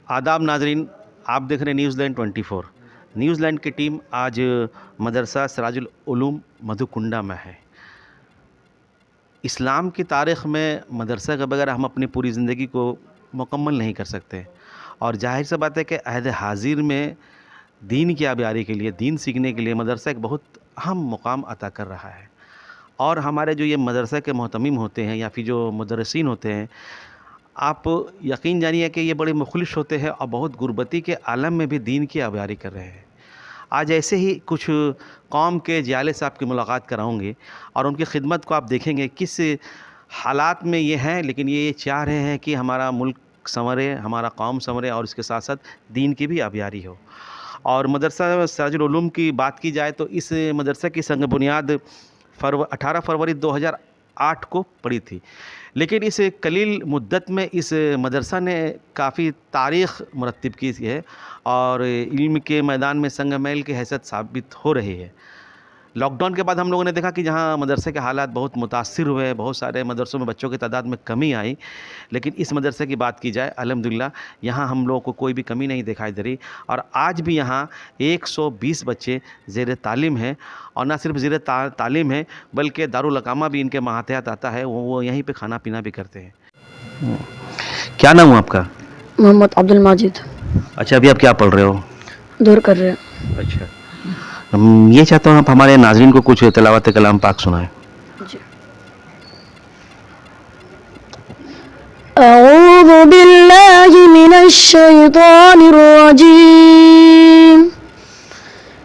आदाब नाजरीन, आप देख रहे हैं न्यूज़ लैंड 24। न्यूज़ लैंड की टीम आज मदरसा सिराजुल उलूम मधुकुंडा में है। इस्लाम की तारीख़ में मदरसा के बगैर हम अपनी पूरी ज़िंदगी को मुकम्मल नहीं कर सकते, और जाहिर सी बात है कि अहद हाजिर में दीन की आबियारी के लिए, दीन सीखने के लिए मदरसा एक बहुत अहम मुकाम अता कर रहा है। और हमारे जो ये मदरसा के मोहतमिम होते हैं या फिर जो मुदर्रिसीन होते हैं, आप यकीन जानिए कि ये बड़े मुखलिस होते हैं और बहुत गुरबती के आलम में भी दीन की आबियारी कर रहे हैं। आज ऐसे ही कुछ कौम के जियाले साहब की मुलाकात कराऊंगे और उनकी खिदमत को आप देखेंगे किस हालात में ये हैं, लेकिन ये चाह रहे हैं कि हमारा मुल्क संवरे, हमारा कौम संवरे और इसके साथ साथ दीन की भी आबियारी हो। और मदरसा सिराजुल उलूम की बात की जाए तो इस मदरसा की संग बुनियाद 18 फरवरी 2008 को पड़ी थी, लेकिन इस कलील मुद्दत में इस मदरसा ने काफ़ी तारीख़ मुरत्तिब की है और इल्म के मैदान में संग मैल की हैसियत साबित हो रही है। लॉकडाउन के बाद हम लोगों ने देखा कि जहां मदरसे के हालात बहुत मुतासिर हुए, बहुत सारे मदरसों में बच्चों की तादाद में कमी आई, लेकिन इस मदरसे की बात की जाए अल्हम्दुलिल्लाह यहाँ हम लोगों को कोई भी कमी नहीं दिखाई दे रही। और आज भी यहाँ 120 बच्चे ज़ेर तालीम हैं, और ना सिर्फ ज़ेर तालीम है बल्कि दारुल अकामा भी इनके मातहत आता है, वो यहीं पर खाना पीना भी करते हैं। क्या नाम है आपका? मोहम्मद अब्दुल माजिद। अच्छा, अभी आप क्या पढ़ रहे हो? दूर कर रहे हैं। अच्छा, ये चाहता हूँ आप हमारे नाज़रीन को कुछ तिलावत कलाम पाक सुनाएं। जी। अऊज़ु बिल्लाहि मिनश शैतानिर रजीम।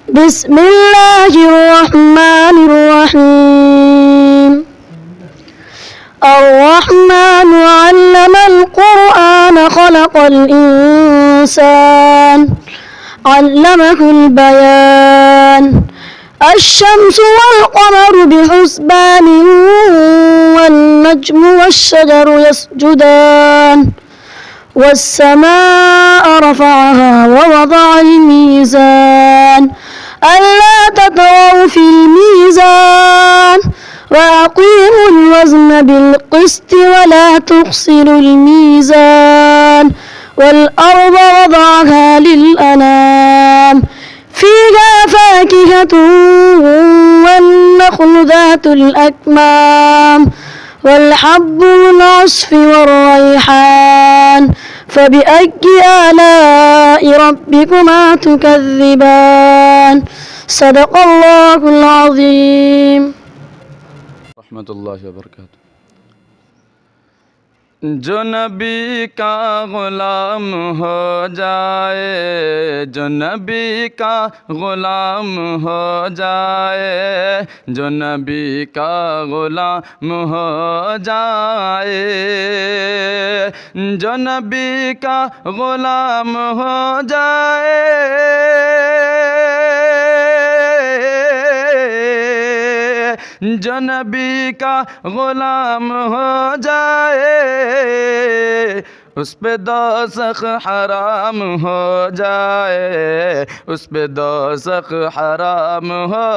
बिस्मिल्लाहिर रहमानिर रहीम। अर्रहमानु अल्लमल कुरआन खलक़ल इंसान अल्लमहुल बयान। अश्शम्सु वल क़मरु बिहुस्बानिन वन्नज्मु वश्शजरु यस्जुदान। वस्समाअ रफ़अहा ववضअल मीज़ान अल्ला ततग़ौ फ़िल मीज़ान वअक़ीमुल वज़्न बिल क़िस्ति वला तुख़्सिरुल मीज़ान। والأرض وضعها للأنام فيها فاكهة والنخل ذات الأكمام والحب والعصف والريحان فبأي آلاء ربكما تكذبان صدق الله العظيم रहमतुल्लाहि व बरकातहू। जो नबी का ग़ुलाम हो जाए, जो नबी का ग़ुलाम हो जाए, जो नबी का ग़ुलाम हो जाए, जो नबी का ग़ुलाम हो जाए, जो नबी का ग़ुलाम हो जाए, उस पे दोज़ख हराम हो जाए, उस पे दोज़ख हराम हो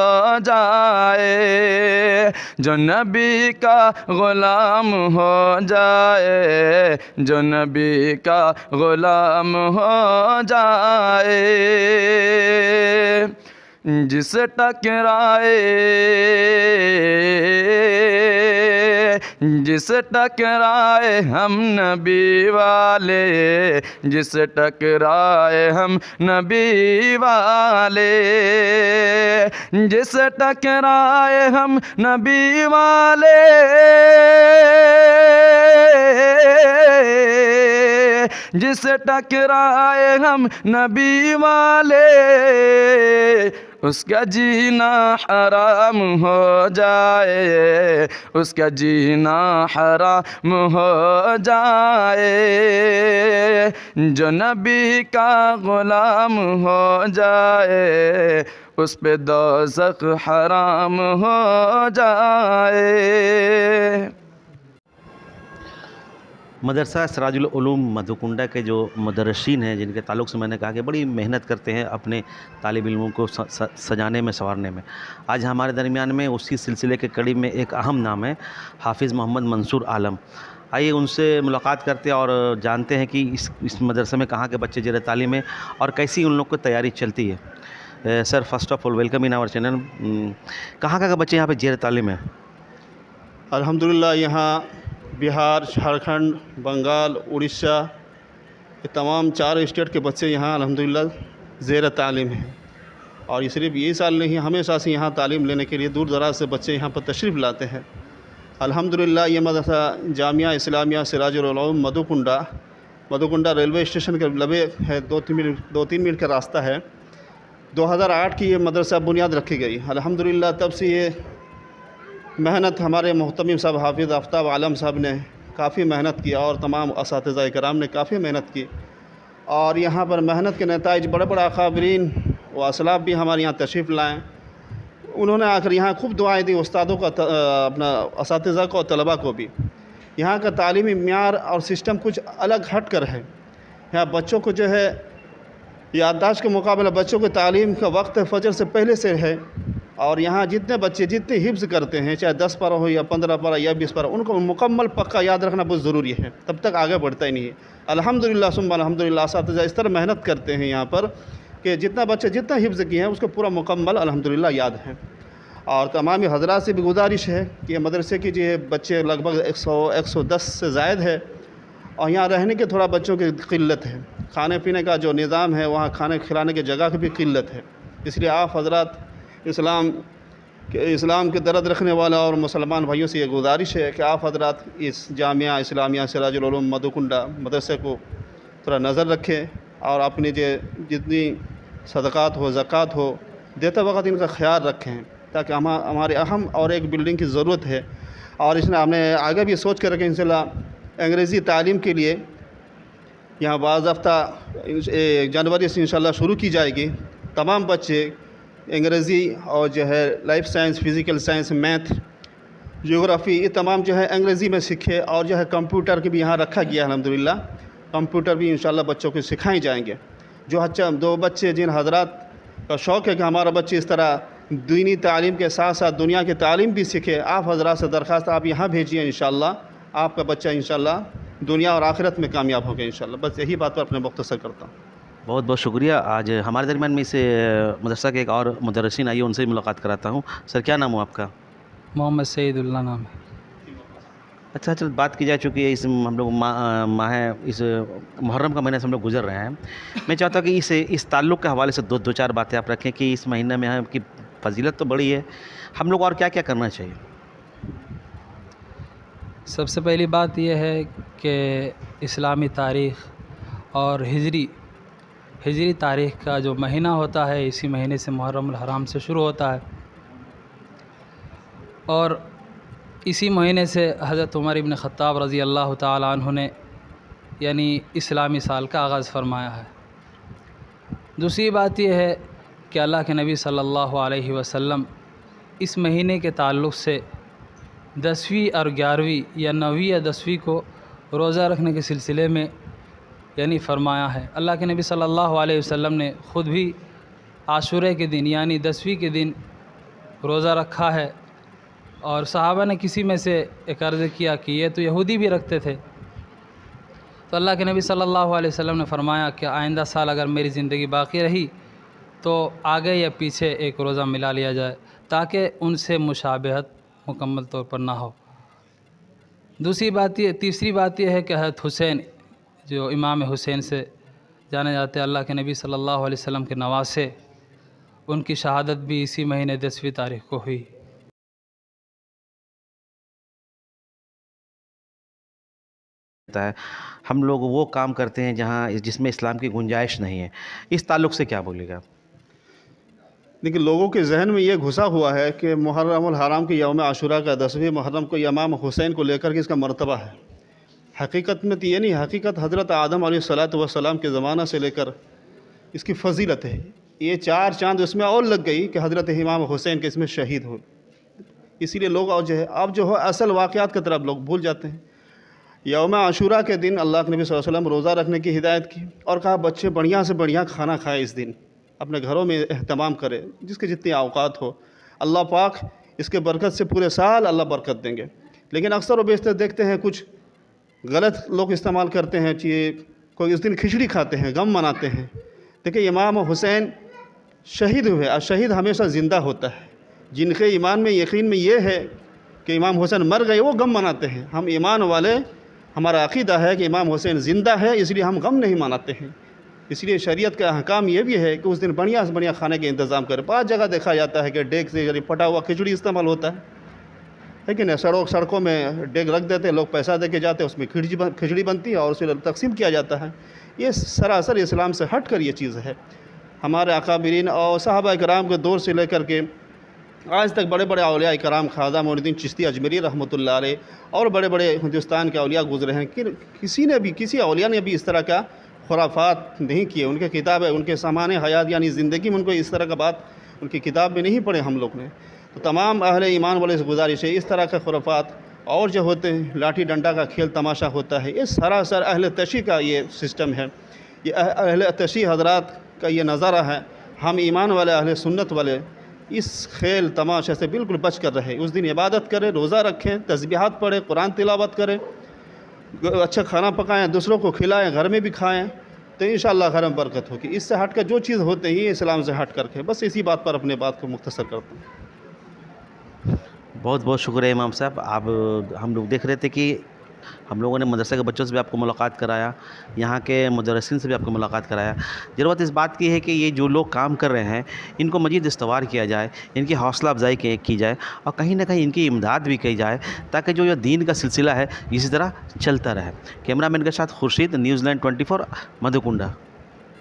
जाए। जो नबी का ग़ुलाम हो जाए, जो नबी का ग़ुलाम हो जाए, जिसे टकराए, जिसे टकराए हम नबी वाले, जिसे टकराए हम नबी वाले, जिसे टकराए हम नबी वाले, जिसे टकराए हम नबी वाले, उसका जीना हराम हो जाए, उसका जीना हराम हो जाए। जो नबी का ग़ुलाम हो जाए, उस पे दोज़ख हराम हो जाए। मदरसा सिराजुल उलूम मधुकुंडा के जो मुदर्रिसीन हैं, जिनके ताल्लुक़ से मैंने कहा कि बड़ी मेहनत करते हैं अपने तालिब इल्मों को सजाने में, संवारने में, आज हमारे दरमियान में उसी सिलसिले के कड़ी में एक अहम नाम है हाफिज़ मोहम्मद मंसूर आलम। آئیے ان سے ملاقات کرتے ہیں اور جانتے ہیں کہ اس مدرسے میں کہاں کے بچے زیر تعلیم ہیں اور کیسی ان لوگ کو تیاری چلتی ہے. Sir first of all welcome in our channel. کہاں کا بچے یہاں پہ زیر تعلیم ہیں؟ الحمدللہ یہاں بہار، جھارکھنڈ، بنگال، اڑیسہ، یہ تمام 4 اسٹیٹ کے بچے یہاں الحمدللہ زیر تعلیم ہیں. اور یہ صرف یہی سال نہیں، ہمیشہ سے یہاں تعلیم لینے کے لیے دور دراز سے بچے یہاں پر تشریف لاتے ہیں. الحمدللہ یہ مدرسہ جامعہ اسلامیہ سراج العلوم مدھوکنڈا ریلوے اسٹیشن کے لبے ہے، 2-3 منٹ کا راستہ ہے. 2008 کی یہ مدرسہ بنیاد رکھی گئی. الحمدللہ تب سے یہ محنت ہمارے محتمم صاحب حافظ آفتاب عالم صاحب نے کافی محنت کی اور تمام اساتذہ کرام نے کافی محنت کی. اور یہاں پر محنت کے نتائج بڑے بڑے اکابرین و اسلاف بھی ہمارے یہاں تشریف لائیں. انہوں نے آ کر یہاں خوب دعائیں دی استادوں کو، اپنا اساتذہ کو اور طلباء کو بھی. یہاں کا تعلیمی معیار اور سسٹم کچھ الگ ہٹ کر ہے. یہاں بچوں کو جو ہے یادداشت کے مقابلہ بچوں کو تعلیم کا وقت فجر سے پہلے سے ہے. اور یہاں جتنے بچے جتنے حفظ کرتے ہیں، چاہے 10 پارہ ہو یا 15 پارہ یا 20 پارہ، ان کو مکمل پکا یاد رکھنا بہت ضروری ہے، تب تک آگے بڑھتا ہی نہیں ہے. الحمدللہ ثم الحمدللہ اساتذہ اس طرح محنت کرتے ہیں یہاں پر کہ جتنا بچے جتنا حفظ کیے ہیں اس کو پورا مکمل الحمدللہ یاد ہے. اور تمام حضرات سے بھی گزارش ہے کہ مدرسے کی جو بچے لگ بھگ 110 سے زائد ہے. اور یہاں رہنے کے تھوڑا بچوں کی قلت ہے، کھانے پینے کا جو نظام ہے وہاں کھانے کھلانے کی جگہ کی بھی قلت ہے. اس لیے آپ حضرات اسلام کے درد رکھنے والا اور مسلمان بھائیوں سے یہ گزارش ہے کہ آپ حضرات اس جامعہ اسلامیہ سراج العلوم مدھوکنڈا مدرسے کو تھوڑا نظر رکھیں اور اپنی جتنی صدقات ہو زکوٰۃ ہو دیتے وقت ان کا خیال رکھیں، تاکہ ہمارے اہم اور ایک بلڈنگ کی ضرورت ہے. اور اس نے ہم نے آگے بھی سوچ کر رکھیں انشاءاللہ انگریزی تعلیم کے لیے یہاں باضابطہ جنوری سے انشاءاللہ شروع کی جائے گی. تمام بچے انگریزی اور جو ہے life science, physical science, math, جغرافی، یہ تمام جو ہے انگریزی میں سیکھے. اور جو ہے کمپیوٹر کے بھی یہاں رکھا گیا ہے الحمدللہ. کمپیوٹر بھی انشاءاللہ بچوں کو سکھائے جائیں گے. جو بچے جن حضرات کا شوق ہے کہ ہمارا بچے اس طرح دینی تعلیم کے ساتھ ساتھ دنیا کی تعلیم بھی سیکھے، آپ حضرات سے درخواست آپ یہاں بھیجیے. انشاءاللہ آپ کا بچہ انشاءاللہ دنیا اور آخرت میں کامیاب ہوگا انشاءاللہ. بس یہی بات پر اپنے مختصر کرتا ہوں. بہت بہت شکریہ. آج ہمارے درمیان میں اسے مدرسہ کے ایک اور مدرسین آئیے، ان سے ملاقات کراتا ہوں. سر کیا نام ہو آپ کا؟ محمد سعید اللہ نام ہے. اچھا بات کی جا چکی ہے. ہم لوگ ماہ اس محرم کا مہینہ سے ہم لوگ گزر رہے ہیں. میں چاہتا ہوں کہ اس تعلق کے حوالے سے دو چار باتیں آپ رکھیں کہ اس مہینہ میں کی فضیلت تو بڑی ہے، ہم لوگ اور کیا کیا کرنا چاہیے. سب سے پہلی بات یہ ہے کہ اسلامی تاریخ اور ہجری تاریخ کا جو مہینہ ہوتا ہے اسی مہینے سے محرم الحرام سے شروع ہوتا ہے. اور اسی مہینے سے حضرت عمر ابن خطاب رضی اللہ تعالیٰ عنہ نے یعنی اسلامی سال کا آغاز فرمایا ہے. دوسری بات یہ ہے کہ اللہ کے نبی صلی اللہ علیہ وسلم اس مہینے کے تعلق سے 10ویں اور 11ویں یا 9ویں یا 10ویں کو روزہ رکھنے کے سلسلے میں یعنی فرمایا ہے. اللہ کے نبی صلی اللہ علیہ وسلم نے خود بھی عاشورے کے دن یعنی 10ویں کے دن روزہ رکھا ہے. اور صحابہ نے کسی میں سے ایک عرض کیا کہ یہ تو یہودی بھی رکھتے تھے، تو اللہ کے نبی صلی اللہ علیہ وسلم نے فرمایا کہ آئندہ سال اگر میری زندگی باقی رہی تو آگے یا پیچھے ایک روزہ ملا لیا جائے تاکہ ان سے مشابہت مکمل طور پر نہ ہو. تیسری بات یہ ہے کہ حضرت حسین جو امام حسین سے جانے جاتے ہیں، اللہ کے نبی صلی اللہ علیہ وسلم کے نواسے، ان کی شہادت بھی اسی مہینے 10ویں تاریخ کو ہوئی. ہم لوگ وہ کام کرتے ہیں جس میں اسلام کی گنجائش نہیں ہے، اس تعلق سے کیا بولے گا؟ لیکن لوگوں کے ذہن میں یہ گھسا ہوا ہے کہ محرم الحرام کے یوم عاشورہ کا 10ویں محرم کو امام حسین کو لے کر کے اس کا مرتبہ ہے. حقیقت میں تو یہ نہیں، حقیقت حضرت آدم علیہ السلام کے زمانہ سے لے کر اس کی فضیلت ہے. یہ 4 چاند اس میں اور لگ گئی کہ حضرت امام حسین کے اس میں شہید ہو. اسی لیے لوگ اب جو ہے اصل واقعات کی طرف لوگ بھول جاتے ہیں. یوم عاشورہ کے دن اللہ کے نبی صلی اللہ علیہ وسلم روزہ رکھنے کی ہدایت کی اور کہا بچے بڑھیا سے بڑھیا کھانا کھائے، اس دن اپنے گھروں میں اہتمام کرے جس کے جتنی اوقات ہو. اللہ پاک اس کے برکت سے پورے سال اللہ برکت دیں گے. لیکن اکثر و بیشتر دیکھتے ہیں کچھ गलत लोग इस्तेमाल करते हैं कि कोई उस दिन खिचड़ी खाते हैं, गम मनाते हैं। देखिए इमाम हुसैन शहीद हुए और शहीद हमेशा ज़िंदा होता है। जिनके ईमान में यकीन में ये है कि इमाम हुसैन मर गए वो गम मनाते हैं। हम ईमान वाले, हमारा अक़ीदा है कि इमाम हुसैन ज़िंदा है, इसलिए हम गम नहीं मनाते हैं। इसलिए शरीयत का अहकाम ये भी है कि उस दिन बढ़िया से बढ़िया खाने के इंतज़ाम करें। बहुत जगह देखा जाता है कि डेग से यानी फटा हुआ खिचड़ी इस्तेमाल होता है कि नहीं, सड़कों में डेग रख देते हैं, लोग पैसा दे के जाते हैं, उसमें खिचड़ी बनती है और उसे तकसीम किया जाता है। ये सरासर इस्लाम से हट कर ये चीज़ है। हमारे अकाबिरीन और सहाबा किराम के दौर से लेकर के आज तक बड़े बड़े औलिया किराम, ख्वाजा मोइनुद्दीन चिश्ती अजमेरी रहमतुल्लाह अलैह और बड़े बड़े हिंदुस्तान के औलिया गुजरे हैं कि किसी औलिया ने भी इस तरह का खुराफात नहीं किए। उनके किताब है, उनके सामान हयात यानी ज़िंदगी में उनको इस तरह का बात उनकी किताब में नहीं पढ़े हम लोग ने। तो तमाम अहले ईमान वाले से गुजारिश है, इस तरह का खुराफात और जो होते हैं, लाठी डंडा का खेल तमाशा होता है, ये सरासर अहले तशी का ये सिस्टम है। ये अहले तशी हजरात का ये नज़ारा है। हम ईमान वाले अहले सुन्नत वाले इस खेल तमाशे से बिल्कुल बच कर रहे। उस दिन इबादत करें, रोज़ा रखें, तस्बीहात पढ़ें, कुरान तिलावत करें, अच्छा खाना पकाएं, दूसरों को खिलाएं, घर में भी खाएं, तो इंशाअल्लाह घर में बरकत होगी। इससे हट कर जो चीज़ होते हैं ये इस्लाम से हट करके, बस इसी बात पर अपने बात को मुख्तसर करता हूँ। बहुत बहुत शुक्रिया इमाम साहब। आप हम लोग देख रहे थे कि हम लोगों ने मदरसे के बच्चों से भी आपको मुलाकात कराया, यहाँ के मुदर्रिसीन से भी आपको मुलाकात कराया। ज़रूरत इस बात की है कि ये जो लोग काम कर रहे हैं इनको मज़ीद इस्तवार किया जाए, इनकी हौसला अफजाई की जाए और कहीं ना कहीं इनकी इमदाद भी की जाए, ताकि जो दीन का सिलसिला है इसी तरह चलता रहे। कैमरामैन के साथ खुर्शीद, न्यूज़ लैंड 24 मधुकुंडा।